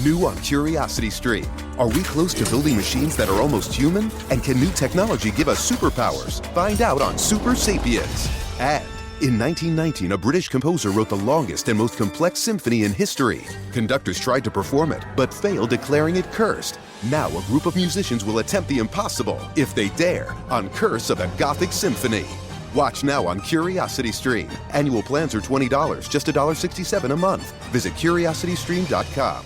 New on Curiosity Stream. Are we close to building machines that are almost human? And can new technology give us superpowers? Find out on Super Sapiens. And in 1919, a British composer wrote the longest and most complex symphony in history. Conductors tried to perform it, but failed, declaring it cursed. Now a group of musicians will attempt the impossible, if they dare, on Curse of the Gothic Symphony. Watch now on Curiosity Stream. Annual plans are $20, just $1.67 a month. Visit curiositystream.com.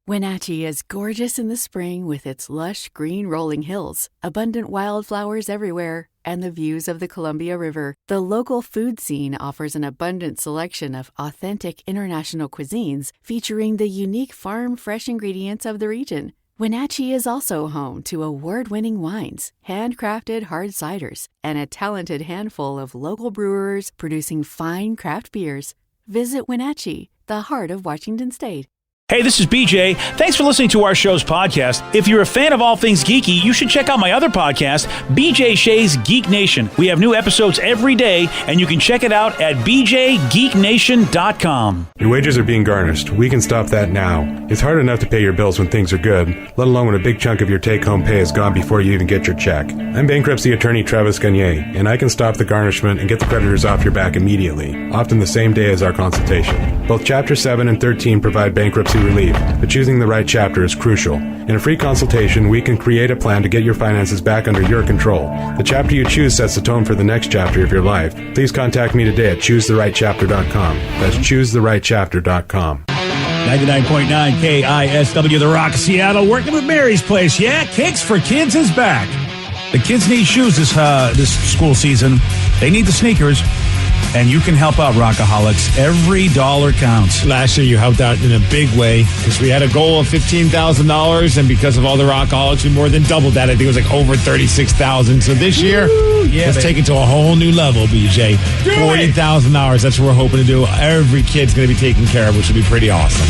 Wenatchee is gorgeous in the spring with its lush green rolling hills, abundant wildflowers everywhere, and the views of the Columbia River. The local food scene offers an abundant selection of authentic international cuisines featuring the unique farm-fresh ingredients of the region. Wenatchee is also home to award-winning wines, handcrafted hard ciders, and a talented handful of local brewers producing fine craft beers. Visit Wenatchee, the heart of Washington State. Hey, this is BJ. Thanks for listening to our show's podcast. If you're a fan of all things geeky, you should check out my other podcast, BJ Shea's Geek Nation. We have new episodes every day, and you can check it out at bjgeeknation.com. Your wages are being garnished. We can stop that now. It's hard enough to pay your bills when things are good, let alone when a big chunk of your take-home pay is gone before you even get your check. I'm bankruptcy attorney Travis Gagne, and I can stop the garnishment and get the creditors off your back immediately, often the same day as our consultation. Both Chapter 7 and 13 provide bankruptcy relief, but choosing the right chapter is crucial. In a free consultation, we can create a plan to get your finances back under your control. The chapter you choose sets the tone for the next chapter of your life. Please contact me today at choosetherightchapter.com. That's choosetherightchapter.com. 99.9 KISW, The Rock, Seattle, working with Mary's Place. Yeah, Kicks for Kids is back. The kids need shoes this school season. They need the sneakers. And you can help out Rockaholics. Every dollar counts. Last year, you helped out in a big way because we had a goal of $15,000, and because of all the Rockaholics, we more than doubled that. I think it was like over $36,000. So this year, let's take it to a whole new level, BJ. $40,000. That's what we're hoping to do. Every kid's going to be taken care of, which would be pretty awesome.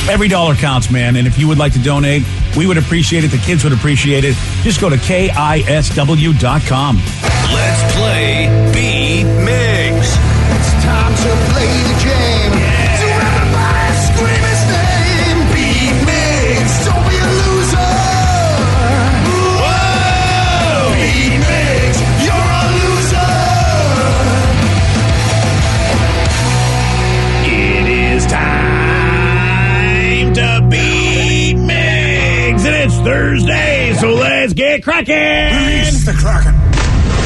Every dollar counts, man. And if you would like to donate, we would appreciate it. The kids would appreciate it. Just go to KISW.com. Let's play Beat Migs. It's time to play the game. Yeah. So everybody scream his name. Beat Migs. Don't be a loser. Whoa! Beat Migs. You're a loser. It is time to beat Migs. And it's Thursday, so let's get cracking. Release the Kraken.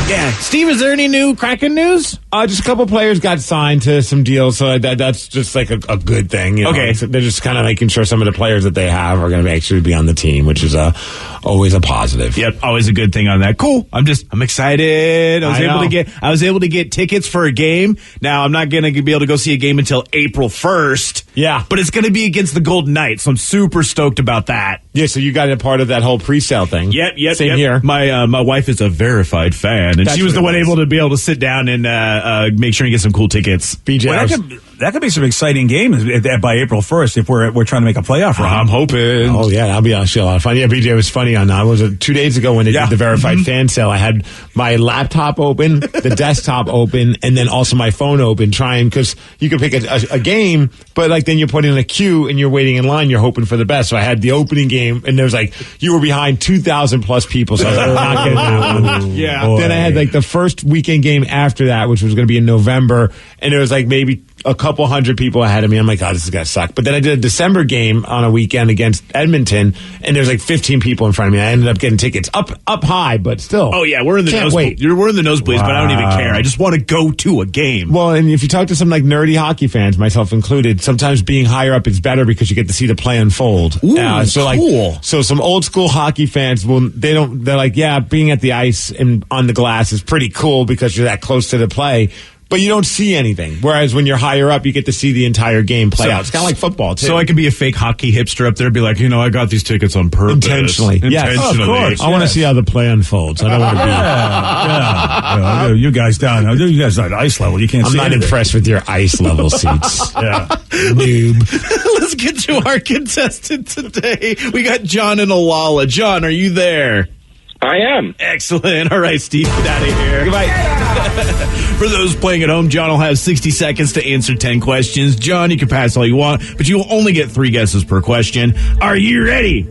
Yeah. Steve, is there any new Kraken news? Just a couple players got signed to some deals, so that's just like a good thing. You know? Okay. So they're just kind of making sure some of the players that they have are going to actually be on the team, which is always a positive. Yep, always a good thing on that. Cool. I'm excited. I was able to get tickets for a game. Now I'm not going to be able to go see a game until April 1st. Yeah. But it's going to be against the Golden Knights, so I'm super stoked about that. Yeah, so you got a part of that whole pre-sale thing. Yep. Same here. My wife is a verified fan, and she was the one able to be able to sit down and make sure and get some cool tickets. BJ, Well, that could be some exciting games by April 1st if we're trying to make a playoff run. I'm hoping. Oh, yeah, that'll be actually a lot of fun. Yeah, BJ, was funny on that. It was 2 days ago when they did the verified fan sale. I had my laptop open, the desktop open, and then also my phone open, because you could pick a game, but like then you're put in a queue and you're waiting in line, you're hoping for the best. So I had the opening game, and there was like, you were behind 2,000 plus people, so I was like, we're not getting that one. Yeah. Boy. Then I had like the first weekend game after that, which was going to be in November, and there was like maybe a couple hundred people ahead of me. I'm like, oh, this is going to suck. But then I did a December game on a weekend against Edmonton, and there's like 15 people in front of me. I ended up getting tickets up high, but still. Oh, yeah, we're in the nosebleeds. We're in the nosebleeds, but I don't even care. I just want to go to a game. Well, and if you talk to some like nerdy hockey fans, myself included, sometimes being higher up is better because you get to see the play unfold. Ooh, cool. So some old school hockey fans, they're like, yeah, being at the ice and on the glass is pretty cool because you're that close to the play. But you don't see anything. Whereas when you're higher up, you get to see the entire game play out. It's kind of like football, too. So I can be a fake hockey hipster up there and be like, I got these tickets on purpose. Intentionally. Yes, of course. I want to see how the play unfolds. I don't want to be... Yeah. You guys down. You guys at ice level. You can't see I'm not impressed with your ice level seats. Yeah. Noob. Let's get to our contestant today. We got John and Olalla. John, are you there? I am. Excellent. All right, Steve, get out of here. Goodbye. For those playing at home, John will have 60 seconds to answer 10 questions. John, you can pass all you want, but you will only get 3 guesses per question. Are you ready?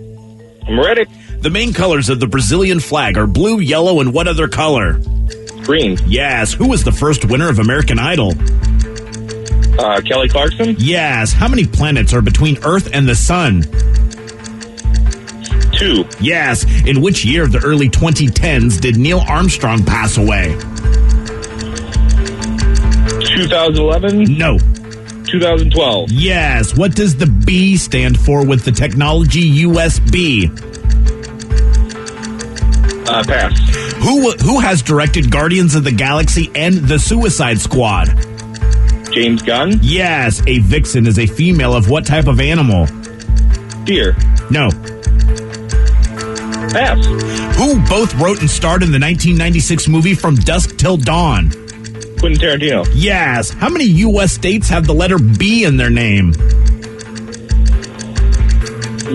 I'm ready. The main colors of the Brazilian flag are blue, yellow, and what other color? Green. Yes. Who was the first winner of American Idol? Kelly Clarkson. Yes. How many planets are between Earth and the Sun? 2. Yes. In which year of the early 2010s did Neil Armstrong pass away? 2011. No. 2012. Yes. What does the B stand for with the technology USB? Pass. Who has directed Guardians of the Galaxy and The Suicide Squad? James Gunn. Yes. A vixen is a female of what type of animal? Deer. No. Pass. Who both wrote and starred in the 1996 movie From Dusk Till Dawn? Quentin Tarantino. Yes. How many U.S. states have the letter B in their name?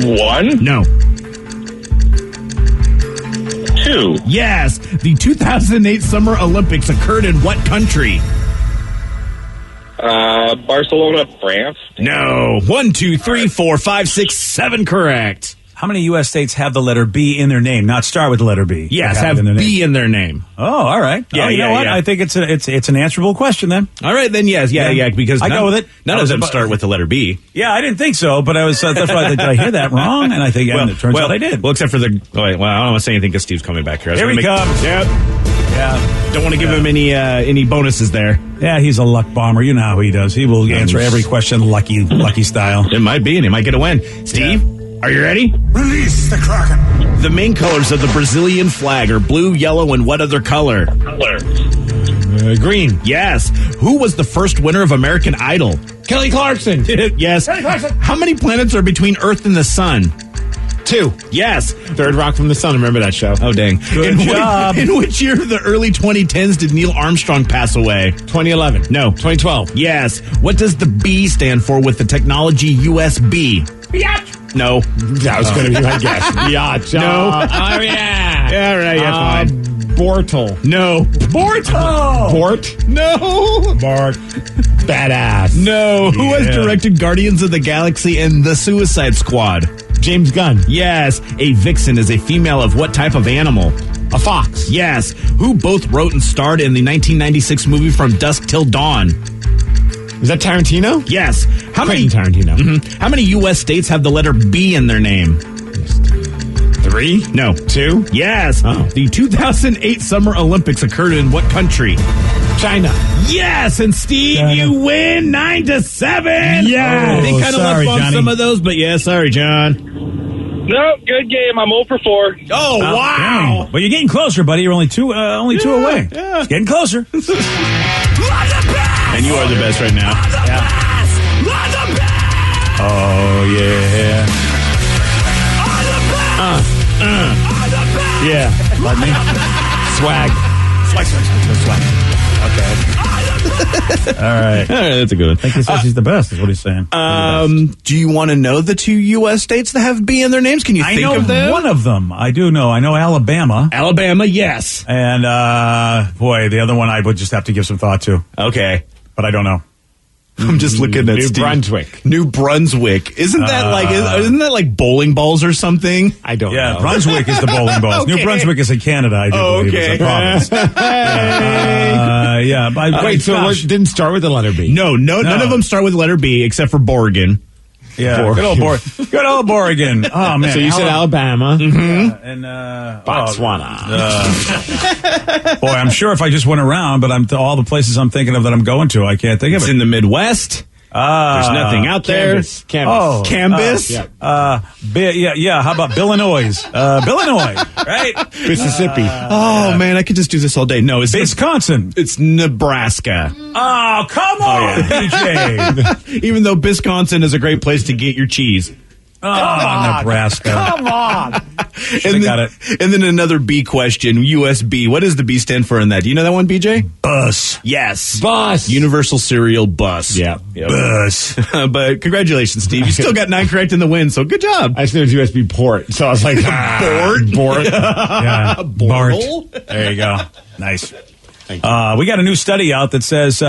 1. No. 2. Yes. The 2008 Summer Olympics occurred in what country? Barcelona, France. No. 1, 2, 3, 4, 5, 6, 7 correct. How many U.S. states have the letter B in their name? Not start with the letter B. Yes, Like have in their name. B in their name. Oh, all right. Yeah, you know what? yeah. I think it's an answerable question then. All right, then yes, yeah, because I go with it. None of them start with the letter B. Yeah, I didn't think so, but I was that's why did I hear that wrong? And I think and it turns out I did. Well, except for the. Oh, wait, well, I don't want to say anything because Steve's coming back here. Here he comes. Yep. Yeah. Don't want to give him any bonuses there. Yeah, he's a luck bomber. You know how he does. He will answer every question lucky style. It might be, and he might get a win. Steve, are you ready? Release the Kraken. The main colors of the Brazilian flag are blue, yellow, and what other color? Green. Yes. Who was the first winner of American Idol? Kelly Clarkson. Yes. Kelly Clarkson. How many planets are between Earth and the Sun? 2. Yes. Third Rock from the Sun. Remember that show? Oh, dang. Good job. In which year of the early 2010s did Neil Armstrong pass away? 2011. No. 2012. Yes. What does the B stand for with the technology USB? Biatch. No. That was going to be my guess. Biatch. No. Oh, yeah. Yeah, right. Yeah, fine. Bortle. No. Bortle. Bort. No. Bart. Badass. No. Who has Yeah. directed Guardians of the Galaxy and The Suicide Squad? James Gunn. Yes. A vixen is a female of what type of animal? A fox. Yes. Who both wrote and starred in the 1996 movie From Dusk Till Dawn? Is that Tarantino? Yes. How many Tarantino. How many U.S. states have the letter B in their name? 3. No. 2. Yes. Oh. The 2008 Summer Olympics occurred in what country? China. Yes, and Steve, China. you win 9-7. Yeah. They kind of sorry, left off Johnny. some of those, but yeah, sorry, John. No, good game. I'm 0 for 4. Oh, wow. Dang. But you're getting closer, buddy. You're only two away. yeah. It's getting closer. And you are the best right now. Oh yeah. Yeah. Like me. Swag. All right. That's a good one. I think he says he's the best, is what he's saying. Do you want to know the 2 U.S. states that have B in their names? Can you I think know of them? one of them. I do know. I know Alabama. Alabama, yes. And, boy, the other one I would just have to give some thought to. Okay. But I don't know. I'm just looking at New Steve. Brunswick. New Brunswick. Isn't that like bowling balls or something? I don't Yeah, know. Brunswick is the bowling balls. Okay. New Brunswick is in Canada, I do believe. okay. It's a province. Wait, so gosh. it didn't start with the letter B? No, none of them start with the letter B except for Boregon. Yeah, good old Boregon. Oh, man. So you said Alabama. And, Botswana. boy, I'm sure if I just went around, but all the places I'm thinking of that I'm going to, I can't think of It's it. in the Midwest. There's nothing out there. Canvas. Oh, Canvas? yeah. How about Illinois? Illinois, right? Mississippi. Oh, man, I could just do this all day. No, it's Wisconsin. It's Nebraska. Oh, come on, DJ. Even though Wisconsin is a great place to get your cheese. Oh, Nebraska. Come on. And got it. And then another B question, USB. What does the B stand for in that? Do you know that one, BJ? Bus. Yes. Bus. Universal Serial Bus. Yeah. Yep. Bus. But congratulations, Steve. You still got 9 correct in the win, so good job. I just knew it was USB port, so I was like, Bort. Yeah. Bortle? Bart. There you go. Nice. We got a new study out that says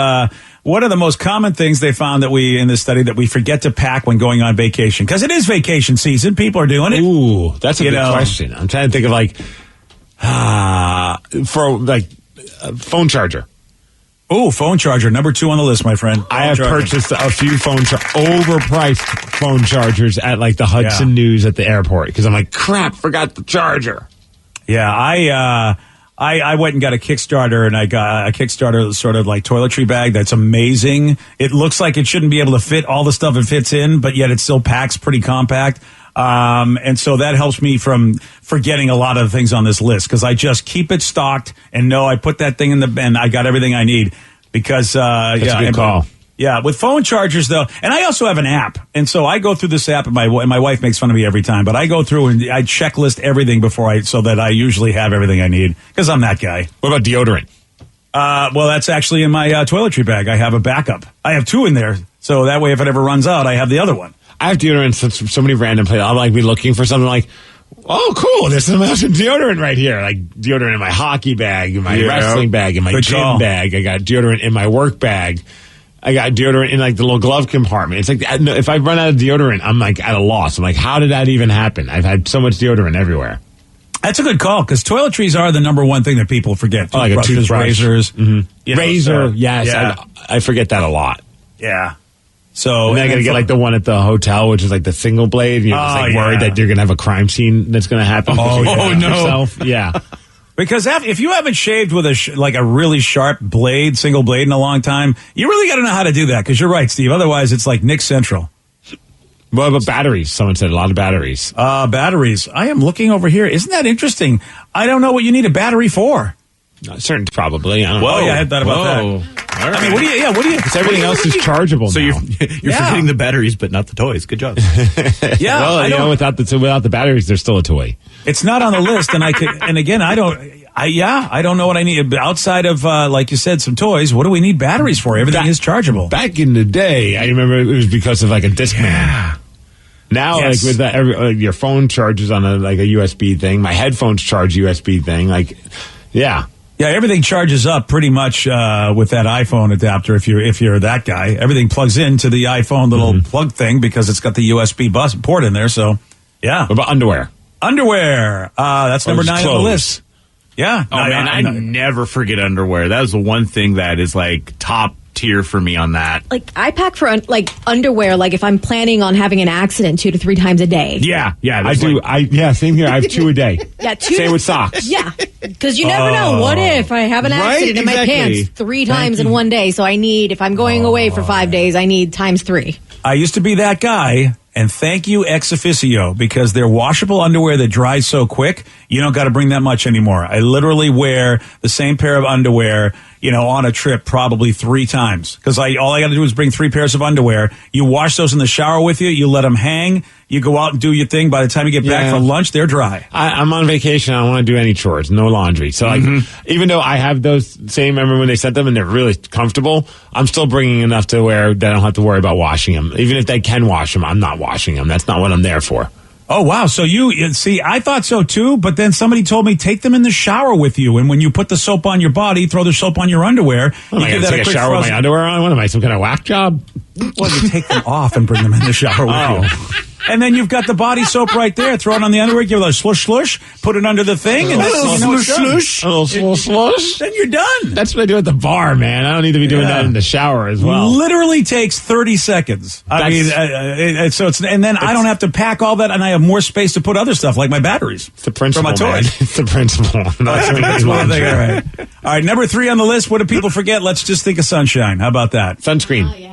what are the most common things they found in this study that we forget to pack when going on vacation? Because it is vacation season. People are doing it. Ooh, that's a good question. I'm trying to think of phone charger. Oh, phone charger, number 2 on the list, my friend. I have purchased a few overpriced phone chargers at like the Hudson News at the airport because I'm like, crap, forgot the charger. Yeah, I went and got a Kickstarter, and I got a Kickstarter sort of like toiletry bag that's amazing. It looks like it shouldn't be able to fit all the stuff it fits in, but yet it still packs pretty compact. And so that helps me from forgetting a lot of the things on this list because I just keep it stocked and know I put that thing in the bin. I got everything I need because, that's a good call. Yeah, with phone chargers though, and I also have an app, and so I go through this app, and my wife makes fun of me every time, but I go through and I checklist everything so that I usually have everything I need because I'm that guy. What about deodorant? Well, that's actually in my toiletry bag. I have a backup. I have 2 in there, so that way if it ever runs out, I have the other one. I have deodorant from so many random places. I'll like be looking for something like, oh, cool, there's some deodorant right here. Like deodorant in my hockey bag, in my wrestling bag, in my gym bag. I got deodorant in my work bag. I got deodorant in like the little glove compartment. It's like, if I run out of deodorant, I'm like at a loss. I'm like, how did that even happen? I've had so much deodorant everywhere. That's a good call because toiletries are the number one thing that people forget. Oh, like a toothbrush. Razors. Mm-hmm. Razor, yes. Yeah. I forget that a lot. Yeah. So and then I got to get like the one at the hotel, which is like the single blade. You're just like worried that you're going to have a crime scene that's going to happen. Oh, no. Yourself. Yeah. Because if you haven't shaved with a really sharp blade, single blade in a long time, you really got to know how to do that. Because you're right, Steve. Otherwise, it's like Nick Central. What about batteries? Someone said a lot of batteries. Batteries. I am looking over here. Isn't that interesting? I don't know what you need a battery for. Certain, probably. I don't know. Oh, yeah, I had thought about that. All right. I mean, what do you? Because everything else is chargeable So now. you're forgetting the batteries, but not the toys. Good job. Yeah. Well, without the batteries, they're still a toy. It's not on the list, and I don't know what I need outside of like you said, some toys. What do we need batteries for? Everything is chargeable. Back in the day, I remember it was because of like a Discman. Now, like with that, your phone charges on a USB thing. My headphones charge USB thing. Like, yeah. Yeah, everything charges up pretty much with that iPhone adapter. If you're that guy, everything plugs into the iPhone little plug thing because it's got the USB port in there. So, yeah. What about underwear? Underwear. That's number 9 on the list. Yeah. Oh man, I never forget underwear. That is the one thing that is like top tier for me on that. Like I pack for underwear. Like if I'm planning on having an accident 2 to 3 times a day. Yeah. I do. Same here. I have 2 a day. Yeah, 2. Same with socks. Yeah, because you never know. What if I have an accident in my pants 3 times in one day? So I need, if I'm going away for 5 days, I need times 3. I used to be that guy. And thank you, ex officio, because they're washable underwear that dries so quick, you don't got to bring that much anymore. I literally wear the same pair of underwear, on a trip probably 3 times. Because all I got to do is bring 3 pairs of underwear. You wash those in the shower with you. You let them hang. You go out and do your thing. By the time you get back for lunch, they're dry. I'm on vacation. I don't want to do any chores. No laundry. So, even though I have those same, remember when they sent them and they're really comfortable, I'm still bringing enough to where that I don't have to worry about washing them. Even if they can wash them, I'm not washing them. That's not what I'm there for. Oh, wow. So you see, I thought so too, but then somebody told me take them in the shower with you. And when you put the soap on your body, throw the soap on your underwear. Am I going to take a shower with my underwear on? What am I, some kind of whack job? Well, you take them off and bring them in the shower with you. And then you've got the body soap right there. Throw it on the underwear, give it a slush, put it under the thing. And a little slush. Then you're done. That's what I do at the bar, man. I don't need to be doing that in the shower as well. Literally takes 30 seconds. And then I don't have to pack all that, and I have more space to put other stuff like my batteries. It's the principle, for my toys. man. It's the principle. All right, number 3 on the list. What do people forget? Let's just think of sunshine. How about that? Sunscreen. Oh, yeah.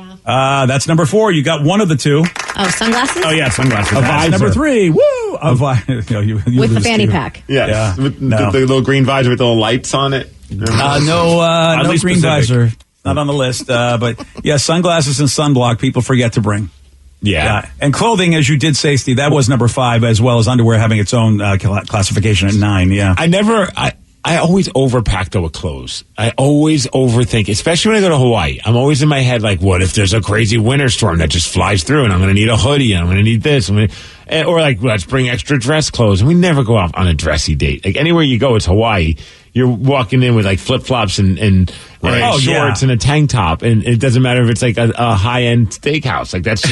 That's number 4. You got one of the 2. Oh, sunglasses? Oh, yeah, sunglasses. That's number 3. Woo! With the fanny pack. Yeah. With the little green visor with the little lights on it. No green visor. Not on the list. But, yeah, sunglasses and sunblock people forget to bring. Yeah. And clothing, as you did say, Steve, that was number 5, as well as underwear having its own classification at 9. Yeah. I always overpack though with clothes. I always overthink, especially when I go to Hawaii. I'm always in my head like, what if there's a crazy winter storm that just flies through and I'm going to need a hoodie and I'm going to need this. Or like, let's bring extra dress clothes. And we never go off on a dressy date. Like anywhere you go, it's Hawaii. You're walking in with like flip-flops and shorts and a tank top. And it doesn't matter if it's like a high-end steakhouse. Like that's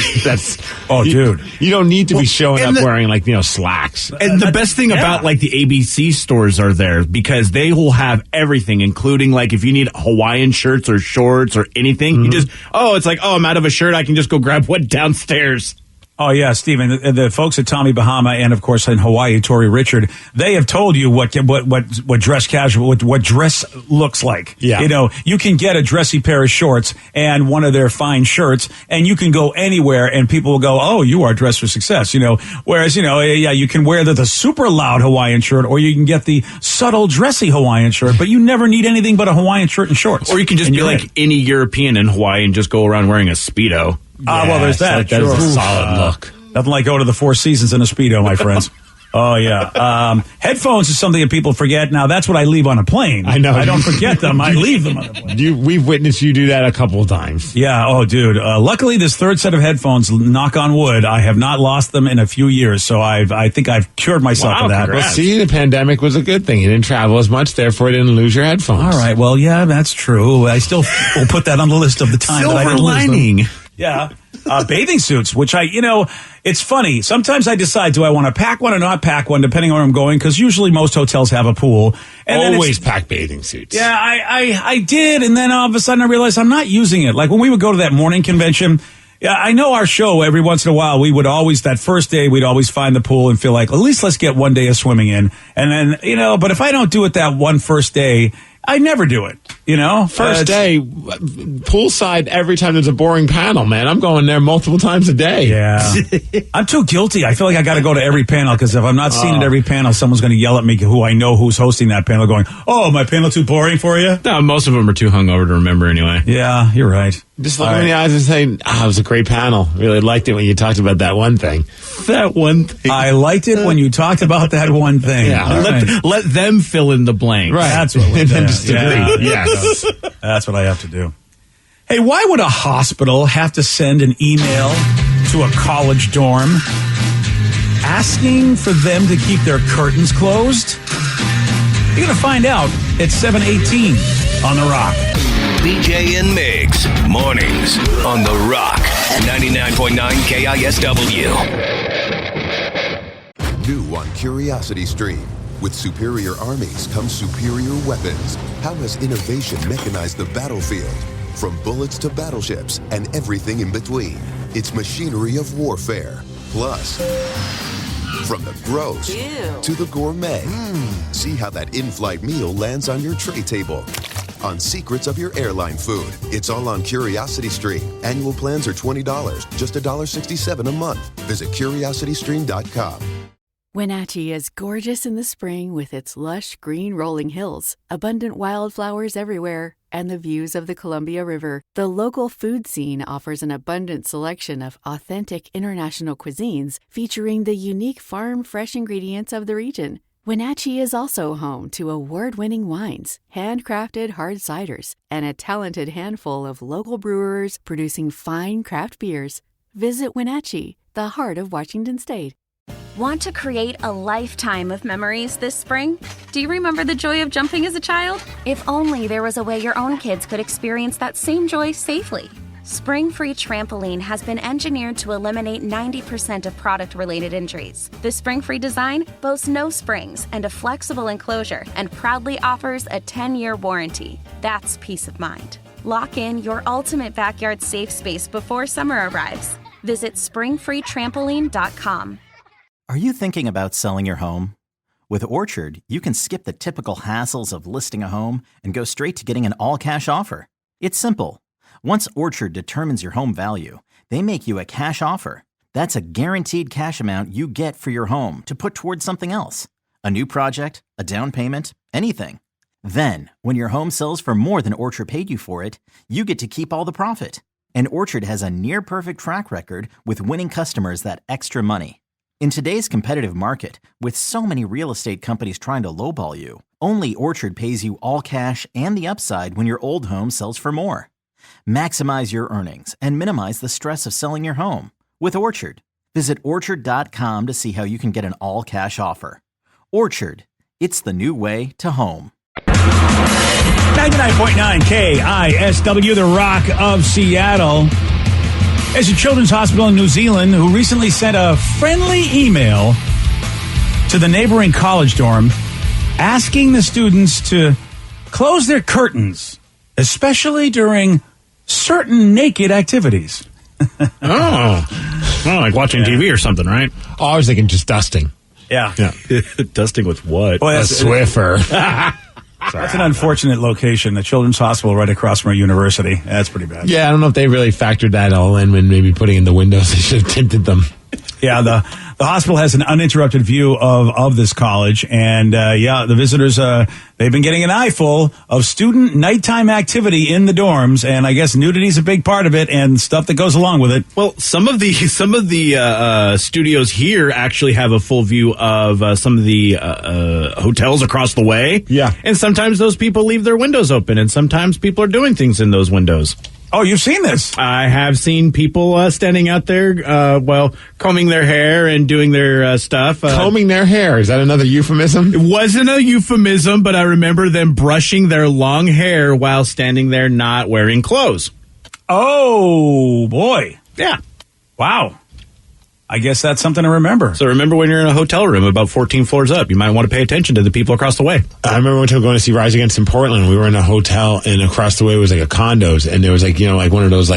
dude. You don't need to be showing up wearing like, slacks. And the best thing about like the ABC stores are there because they will have everything, including like if you need Hawaiian shirts or shorts or anything, you just, it's like, I'm out of a shirt. I can just go grab one downstairs. Oh, yeah, Stephen, the folks at Tommy Bahama and, of course, in Hawaii, Tori Richard, they have told you what dress casual, what dress looks like. Yeah. You can get a dressy pair of shorts and one of their fine shirts, and you can go anywhere, and people will go, oh, you are dressed for success, Whereas, you can wear the super loud Hawaiian shirt, or you can get the subtle, dressy Hawaiian shirt, but you never need anything but a Hawaiian shirt and shorts. Or you can just be like any European in Hawaii and just go around wearing a Speedo. Well, there's that. That is a solid look. Nothing like going to the Four Seasons in a Speedo, my friends. Oh, yeah. Headphones is something that people forget. Now, that's what I leave on a plane. I know. I don't forget them. I leave them on a plane. We've witnessed you do that a couple of times. Yeah. Oh, dude. Luckily, this third set of headphones, knock on wood, I have not lost them in a few years. So I think I've cured myself of that. Congrats. Well, see, the pandemic was a good thing. You didn't travel as much, therefore you didn't lose your headphones. All right. Well, yeah, that's true. I still will put that on the list of the time that I didn't lose them. Yeah. Bathing suits, which it's funny. Sometimes I decide, do I want to pack one or not pack one, depending on where I'm going, because usually most hotels have a pool. And always pack bathing suits. Yeah, I did, and then all of a sudden I realized I'm not using it. Like when we would go to that morning convention, yeah, I know our show, every once in a while, we would always, that first day, we'd always find the pool and feel like, at least let's get one day of swimming in. And then, but if I don't do it that one first day, I never do it, First day, poolside, every time there's a boring panel, man. I'm going there multiple times a day. Yeah. I'm too guilty. I feel like I got to go to every panel because if I'm not seen at every panel, someone's going to yell at me who I know who's hosting that panel going, oh, my panel too boring for you? No, most of them are too hungover to remember anyway. Yeah, you're right. Just look in the eyes and say, it was a great panel. Really liked it when you talked about that one thing. That one thing. I liked it when you talked about that one thing. Yeah. Let them fill in the blank. Right. That's what we do. Just agree. Yes. That's what I have to do. Hey, why would a hospital have to send an email to a college dorm asking for them to keep their curtains closed? You're going to find out at 7:18 on The Rock. BJ and Migs, mornings on The Rock, 99.9 KISW. New on Curiosity Stream. With superior armies comes superior weapons. How has innovation mechanized the battlefield? From bullets to battleships and everything in between. It's machinery of warfare. Plus, from the gross to the gourmet. See how that in-flight meal lands on your tray table. On secrets of your airline food. It's all on Curiosity Stream. Annual plans are $20, just $1.67 a month. Visit curiositystream.com. Wenatchee is gorgeous in the spring with its lush green rolling hills, abundant wildflowers everywhere, and the views of the Columbia River. The local food scene offers an abundant selection of authentic international cuisines featuring the unique farm-fresh ingredients of the region. Wenatchee is also home to award-winning wines, handcrafted hard ciders, and a talented handful of local brewers producing fine craft beers. Visit Wenatchee, the heart of Washington State. Want to create a lifetime of memories this spring? Do you remember the joy of jumping as a child? If only there was a way your own kids could experience that same joy safely. Spring Free Trampoline has been engineered to eliminate 90% of product-related injuries. The Spring Free design boasts no springs and a flexible enclosure and proudly offers a 10-year warranty. That's peace of mind. Lock in your ultimate backyard safe space before summer arrives. Visit springfreetrampoline.com. Are you thinking about selling your home? With Orchard, you can skip the typical hassles of listing a home and go straight to getting an all-cash offer. It's simple. Once Orchard determines your home value, they make you a cash offer. That's a guaranteed cash amount you get for your home to put towards something else. A new project, a down payment, anything. Then, when your home sells for more than Orchard paid you for it, you get to keep all the profit. And Orchard has a near-perfect track record with winning customers that extra money. In today's competitive market, with so many real estate companies trying to lowball you, only Orchard pays you all cash and the upside when your old home sells for more. Maximize your earnings and minimize the stress of selling your home with Orchard. Visit Orchard.com to see how you can get an all-cash offer. Orchard, it's the new way to home. 99.9 KISW, the Rock of Seattle. There's a children's hospital in New Zealand who recently sent a friendly email to the neighboring college dorm asking the students to close their curtains, especially during certain naked activities. Like watching TV or something, right? Oh, I was thinking just dusting. Yeah. Dusting with what? Boy, A Swiffer. That's an unfortunate location, the children's hospital right across from our university. That's pretty bad. Yeah, I don't know if they really factored that all in when maybe putting in the windows. They should have tinted them. Yeah, the hospital has an uninterrupted view of this college, and the visitors they've been getting an eyeful of student nighttime activity in the dorms, and I guess nudity is a big part of it, and stuff that goes along with it. Well, some of the studios here actually have a full view of some of the hotels across the way. Yeah, and sometimes those people leave their windows open, and sometimes people are doing things in those windows. Oh, you've seen this? I have seen people standing out there, combing their hair and doing their stuff. Combing their hair, is that another euphemism? It wasn't a euphemism, but I remember them brushing their long hair while standing there not wearing clothes. Oh, boy. Yeah. Wow. I guess that's something to remember. So remember when you're in a hotel room about 14 floors up, you might want to pay attention to the people across the way. I remember one time going to see Rise Against in Portland. We were in a hotel, and across the way was like a condos, and there was like one of those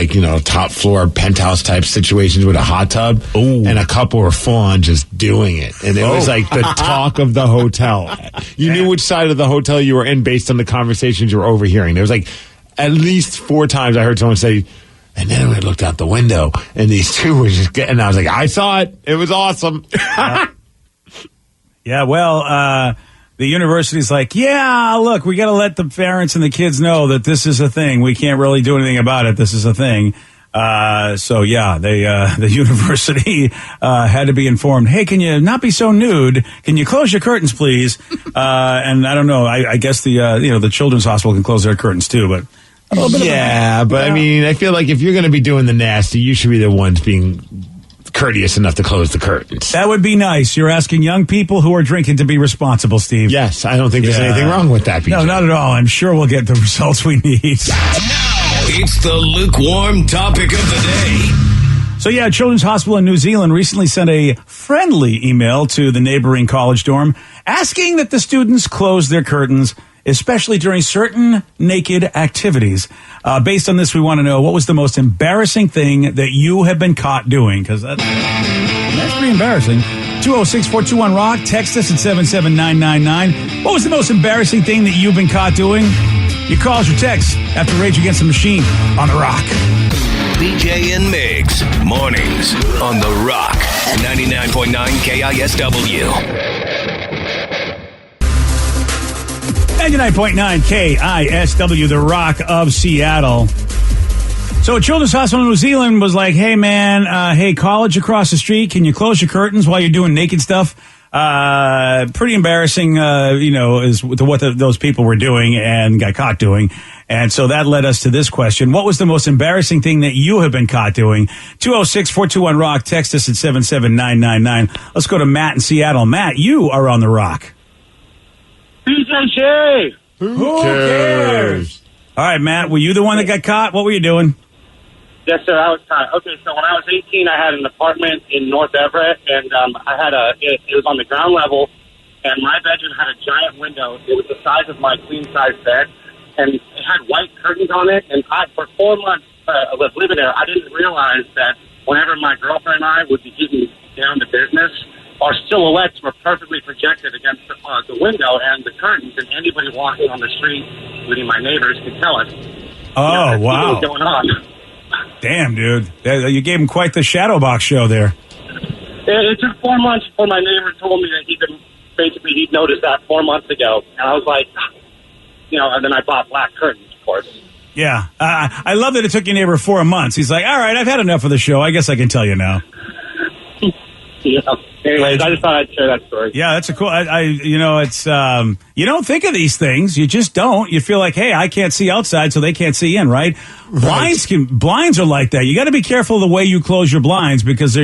top floor penthouse type situations with a hot tub. Ooh. And a couple were full on just doing it, and it was like the talk of the hotel. You knew which side of the hotel you were in based on the conversations you were overhearing. There was like at least 4 times I heard someone say. And then when I looked out the window, and these two were just getting, I was like, I saw it. It was awesome. Yeah, well, the university's like, yeah, look, we got to let the parents and the kids know that this is a thing. We can't really do anything about it. This is a thing. The university had to be informed, hey, can you not be so nude? Can you close your curtains, please? And I don't know. I guess the children's hospital can close their curtains, too, but... Yeah, but I mean, I feel like if you're going to be doing the nasty, you should be the ones being courteous enough to close the curtains. That would be nice. You're asking young people who are drinking to be responsible, Steve. Yes, I don't think there's anything wrong with that, BJ. No, not at all. I'm sure we'll get the results we need. It's the lukewarm topic of the day. So yeah, Children's Hospital in New Zealand recently sent a friendly email to the neighboring college dorm asking that the students close their curtains, especially during certain naked activities. Based on this, we want to know, what was the most embarrassing thing that you have been caught doing? Because that's pretty embarrassing. 206-421-ROCK. Text us at 77999. What was the most embarrassing thing that you've been caught doing? Your calls or texts after Rage Against the Machine on The Rock. BJ and Migs, mornings on The Rock, 99.9 KISW. 99.9 KISW, the Rock of Seattle. So a children's hospital in New Zealand was like, hey, man, hey, college across the street, can you close your curtains while you're doing naked stuff? Pretty embarrassing, is to what those people were doing and got caught doing. And so that led us to this question. What was the most embarrassing thing that you have been caught doing? 206-421-ROCK. Text us at 77999. Let's go to Matt in Seattle. Matt, you are on The Rock. BJ, Who cares? All right, Matt, were you the one that got caught? What were you doing? Yes, sir. I was caught. Okay, so when I was 18, I had an apartment in North Everett, and I had it was on the ground level, and my bedroom had a giant window. It was the size of my queen-size bed, and it had white curtains on it, and for 4 months I was living there. I didn't realize that whenever my girlfriend and I would be getting down to business, our silhouettes were perfectly projected against the window and the curtains, and anybody walking on the street, including my neighbors, could tell us. Oh, wow. What was going on. Damn, dude. You gave him quite the shadow box show there. It took 4 months before my neighbor told me that he'd noticed that 4 months ago. And I was like, and then I bought black curtains, of course. Yeah. I love that it took your neighbor 4 months. He's like, all right, I've had enough of the show. I guess I can tell you now. Yeah. Anyways, I just thought I'd share that story. Yeah, that's a cool. It's you don't think of these things. You just don't. You feel like, hey, I can't see outside, so they can't see in, right? Blinds are like that. You got to be careful of the way you close your blinds because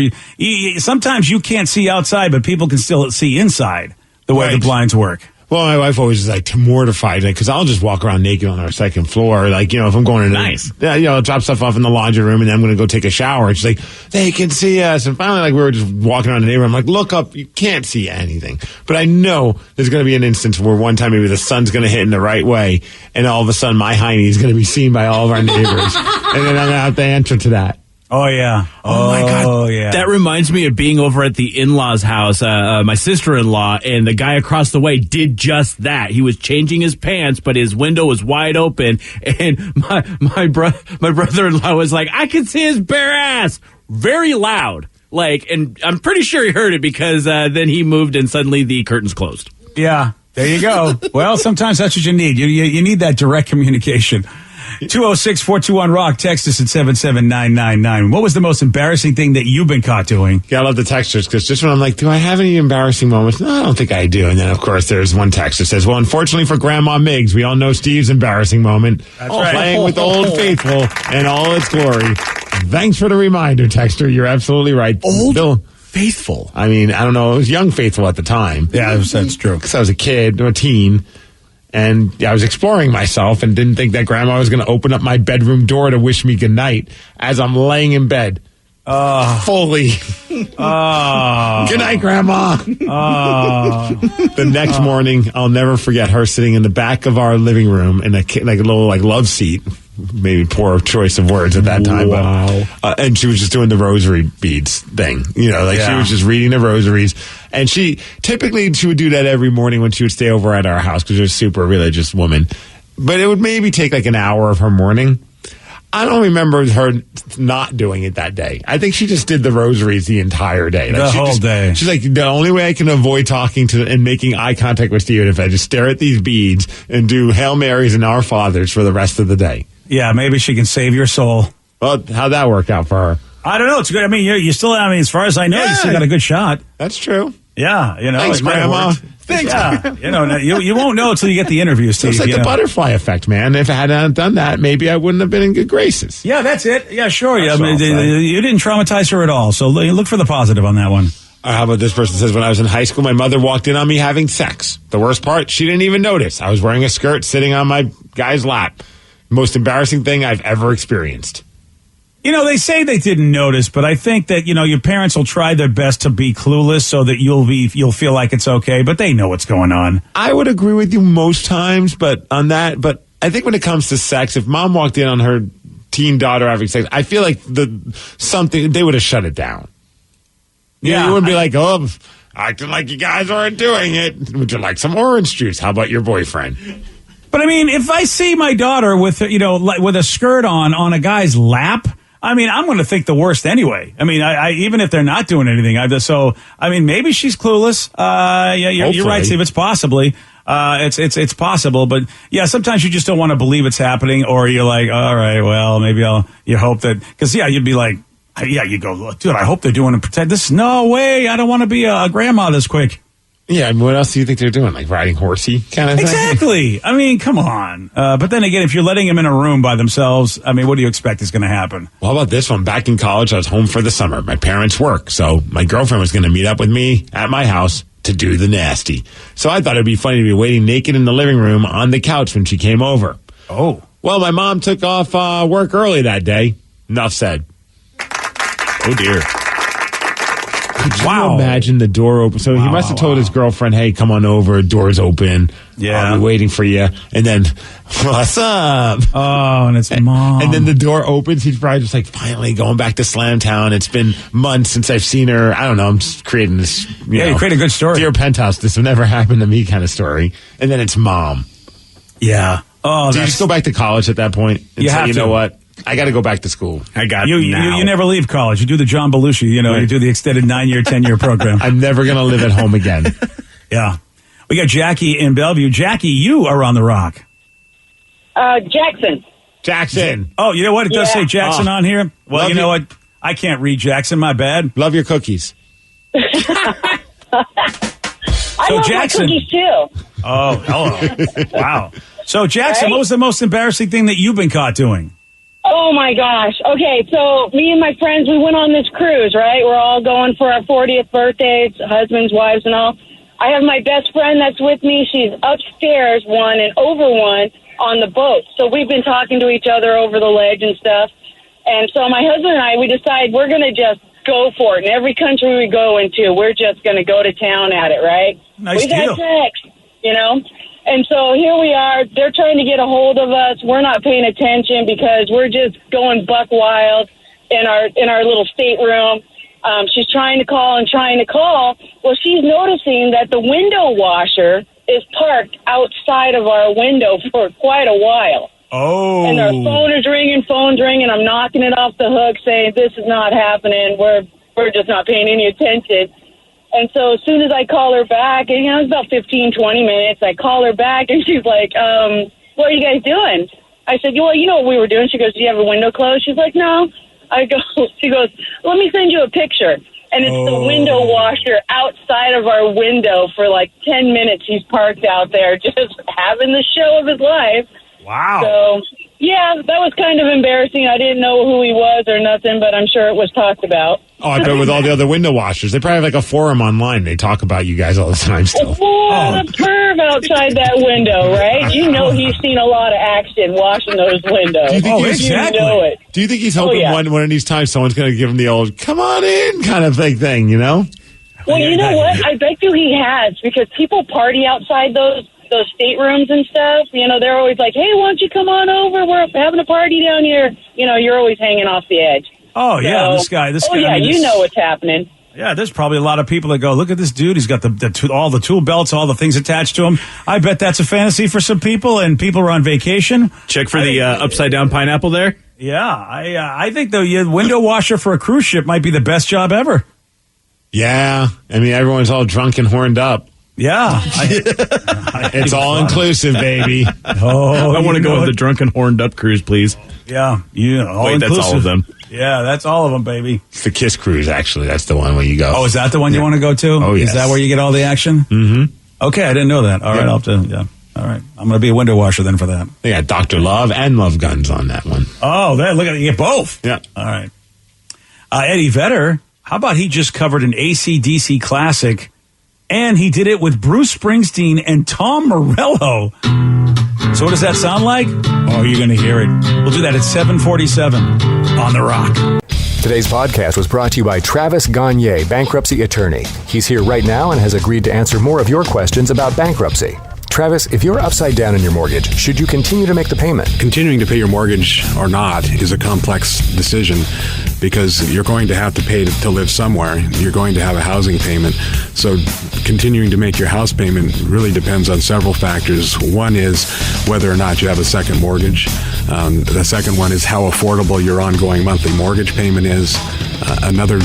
sometimes you can't see outside, but people can still see inside the way the blinds work. Well, my wife always is like mortified because I'll just walk around naked on our second floor. Like, if I'm going to I'll drop stuff off in the laundry room and then I'm going to go take a shower. And she's like, they can see us. And finally, we were just walking around the neighborhood. I'm like, look up. You can't see anything. But I know there's going to be an instance where one time maybe the sun's going to hit in the right way. And all of a sudden my hiney is going to be seen by all of our neighbors. And then I'm going to have to answer to that. Oh, yeah. Oh, my God. Oh, yeah. That reminds me of being over at the in-laws' house, my sister-in-law, and the guy across the way did just that. He was changing his pants, but his window was wide open, and my brother-in-law was like, I can see his bare ass! Very loud. And I'm pretty sure he heard it because then he moved and suddenly the curtains closed. Yeah, there you go. Well, sometimes that's what you need. You need that direct communication. 206-421-ROCK. Text us at 77999. What was the most embarrassing thing that you've been caught doing? Yeah, I love the texters because just when I'm like, do I have any embarrassing moments? No, I don't think I do. And then, of course, there's one text that says, well, unfortunately for Grandma Miggs, we all know Steve's embarrassing moment. That's right. Playing with Old Faithful in all its glory. Thanks for the reminder, texter. You're absolutely right. Old Faithful. I mean, I don't know. It was Young Faithful at the time. Yeah, that's true. Because I was a kid, or a teen. And I was exploring myself and didn't think that Grandma was going to open up my bedroom door to wish me goodnight as I'm laying in bed. Fully. Good night, Grandma. The next morning, I'll never forget her sitting in the back of our living room in a little love seat. Maybe poor choice of words at that time. Wow. But, and she was just doing the rosary beads thing. She was just reading the rosaries. And she would do that every morning when she would stay over at our house because she was a super religious woman. But it would maybe take an hour of her morning. I don't remember her not doing it that day. I think she just did the rosaries the entire day. The whole day. She's like, the only way I can avoid talking to and making eye contact with Steven if I just stare at these beads and do Hail Marys and Our Fathers for the rest of the day. Yeah, maybe she can save your soul. Well, how'd that work out for her? I don't know. It's good. I mean, you still, as far as I know, you still got a good shot. That's true. Yeah, Thanks, Grandma. Thanks. Yeah, you won't know until you get the interview, Steve. It's like the butterfly effect, man. If I hadn't done that, maybe I wouldn't have been in good graces. Yeah, that's it. Yeah, sure. You didn't traumatize her at all. So look for the positive on that one. How about this person says, when I was in high school, my mother walked in on me having sex. The worst part, she didn't even notice. I was wearing a skirt sitting on my guy's lap. Most embarrassing thing I've ever experienced. They say they didn't notice, but I think that, your parents will try their best to be clueless so that you'll feel like it's okay, but they know what's going on. I would agree with you most times, but I think when it comes to sex, if mom walked in on her teen daughter having sex, I feel like they would have shut it down. Yeah, you wouldn't be like, acting like you guys aren't doing it. Would you like some orange juice? How about your boyfriend? But I mean, if I see my daughter with a skirt on a guy's lap, I mean, I'm going to think the worst anyway. I mean, I even if they're not doing anything, maybe she's clueless. You're right, Steve. It's possibly. It's possible, but yeah, sometimes you just don't want to believe it's happening, or you're like, all right, well, maybe you hope that, because you'd be like, you go, dude, I hope they're doing to protect this. No way, I don't want to be a grandma this quick. Yeah, and what else do you think they're doing? Like riding horsey kind of thing? Exactly. I mean, come on. But then again, if you're letting them in a room by themselves, I mean, what do you expect is going to happen? Well, how about this one? Back in college, I was home for the summer. My parents work, so my girlfriend was going to meet up with me at my house to do the nasty. So I thought it'd be funny to be waiting naked in the living room on the couch when she came over. Oh. Well, my mom took off work early that day. Enough said. Oh, dear. Could you imagine the door open? So he must have told his girlfriend, hey, come on over, door's open. Yeah. I'll be waiting for you. And then, what's up? Oh, and it's mom. And then the door opens. He's probably just like, finally going back to Slamtown. It's been months since I've seen her. I don't know. I'm just creating this, you create a good story. Dear Penthouse, this would never happen to me kind of story. And then it's mom. Yeah. Oh, do you just go back to college at that point? And you say, have you to. know what? I got to go back to school. I got you never leave college. You do the John Belushi, you do the extended 9-year, 10-year program. I'm never going to live at home again. Yeah. We got Jackie in Bellevue. Jackie, you are on the rock. Jackson. Jackson. Oh, you know what? It does say Jackson on here. Well, Love you know you. what? I can't read Jackson. My bad. Love your cookies. I So love Jackson- my cookies too. Oh, hello. Wow. So, Jackson, Right? what was the most embarrassing thing that you've been caught doing? Oh my gosh. Okay, so me and my friends, we went on this cruise, right? We're all going for our 40th birthdays, husbands, wives, and all. I have my best friend that's with me. She's upstairs one and over one on the boat. So we've been talking to each other over the ledge and stuff. And so my husband and I, we decide we're going to just go for it. In every country we go into, we're just going to go to town at it, right? Nice We've deal. had sex, you know? And so here we are. They're trying to get a hold of us. We're not paying attention because we're just going buck wild in our little stateroom. She's trying to call and trying to call. Well, she's noticing that the window washer is parked outside of our window for quite a while. Oh. And our phone's ringing. I'm knocking it off the hook saying, this is not happening. We're just not paying any attention. And so as soon as I call her back, and, it's about 15, 20 minutes, I call her back, and she's like, what are you guys doing? I said, well, you know what we were doing? She goes, do you have a window closed? She's like, no. She goes, let me send you a picture. And it's the window washer outside of our window for like 10 minutes. He's parked out there just having the show of his life. Wow. So, yeah, that was kind of embarrassing. I didn't know who he was or nothing, but I'm sure it was talked about. Oh, I bet with all the other window washers. They probably have like a forum online. They talk about you guys all the time still. What a perv outside that window, right? You know he's seen a lot of action washing those windows. Do you think he's- You know it. Do you think he's hoping yeah. one of these times someone's going to give him the old "come on in" kind of thing? You know? Well, you know what? I bet you he has, because people party outside those staterooms and stuff. You know, they're always like, hey, why don't you come on over? We're having a party down here. You know, you're always hanging off the edge. Oh, yeah, this guy. Oh, I yeah, mean, you know what's happening. Yeah, there's probably a lot of people that go, look at this dude. He's got all the tool belts, all the things attached to him. I bet that's a fantasy for some people, and people are on vacation. Check for the upside-down pineapple there. Yeah, I think the window washer for a cruise ship might be the best job ever. Yeah. I mean, everyone's all drunk and horned up. Yeah. It's all inclusive, baby. Oh, I want to go with the drunken horned up cruise, please. Yeah. Wait, that's all of them. Yeah, that's all of them, baby. It's the Kiss Cruise, actually. That's the one where you go. Oh, is that the one you want to go to? Oh, yes. Is that where you get all the action? Mm-hmm. Okay, I didn't know that. All right, I'll have to, All right. I'm going to be a window washer then for that. They got Dr. Love and Love Guns on that one. Oh, look at it. You get both. Yeah. All right. Eddie Vedder, how about he just covered an AC/DC classic, and he did it with Bruce Springsteen and Tom Morello. So what does that sound like? Oh, you're going to hear it. We'll do that at 7:47 on The Rock. Today's podcast was brought to you by Travis Gagne, bankruptcy attorney. He's here right now and has agreed to answer more of your questions about bankruptcy. Travis, if you're upside down in your mortgage, should you continue to make the payment? Continuing to pay your mortgage or not is a complex decision because you're going to have to pay to live somewhere. You're going to have a housing payment. So continuing to make your house payment really depends on several factors. One is whether or not you have a second mortgage. The second one is how affordable your ongoing monthly mortgage payment is. Another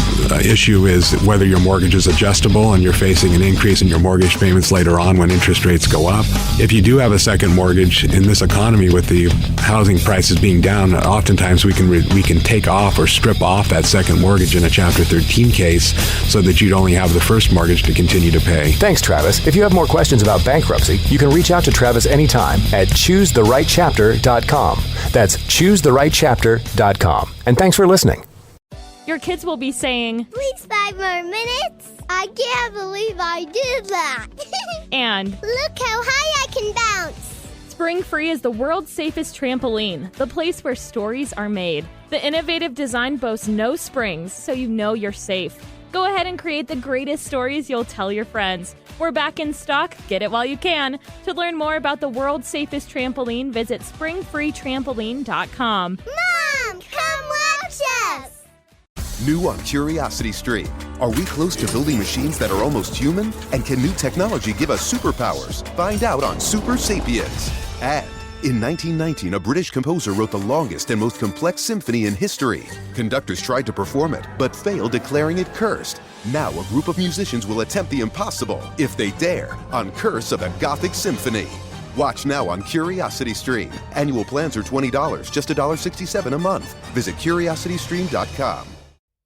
issue is whether your mortgage is adjustable and you're facing an increase in your mortgage payments later on when interest rates go up. If you do have a second mortgage in this economy with the housing prices being down, oftentimes we can take off or strip off that second mortgage in a Chapter 13 case so that you'd only have the first mortgage to continue to pay. Thanks, Travis. If you have more questions about bankruptcy, you can reach out to Travis anytime at choosetherightchapter.com. That's choosetherightchapter.com. And thanks for listening. Your kids will be saying, please 5 more minutes. I can't believe I did that. and look how high I can bounce. Spring Free is the world's safest trampoline, the place where stories are made. The innovative design boasts no springs, so you know you're safe. Go ahead and create the greatest stories you'll tell your friends. We're back in stock. Get it while you can. To learn more about the world's safest trampoline, visit springfreetrampoline.com. Mom, come watch us. New on Curiosity Stream. Are we close to building machines that are almost human? And can new technology give us superpowers? Find out on Super Sapiens. And in 1919, a British composer wrote the longest and most complex symphony in history. Conductors tried to perform it, but failed, declaring it cursed. Now a group of musicians will attempt the impossible, if they dare, on Curse of the Gothic Symphony. Watch now on Curiosity Stream. Annual plans are $20, just $1.67 a month. Visit curiositystream.com.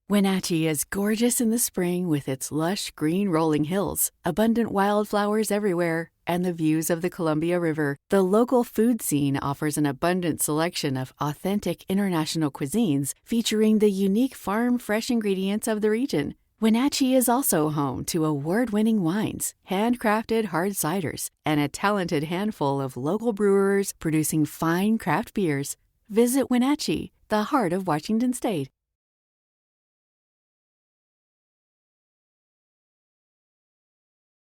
Wenatchee is gorgeous in the spring with its lush green rolling hills, abundant wildflowers everywhere, and the views of the Columbia River. The local food scene offers an abundant selection of authentic international cuisines featuring the unique farm-fresh ingredients of the region. Wenatchee is also home to award-winning wines, handcrafted hard ciders, and a talented handful of local brewers producing fine craft beers. Visit Wenatchee, the heart of Washington State.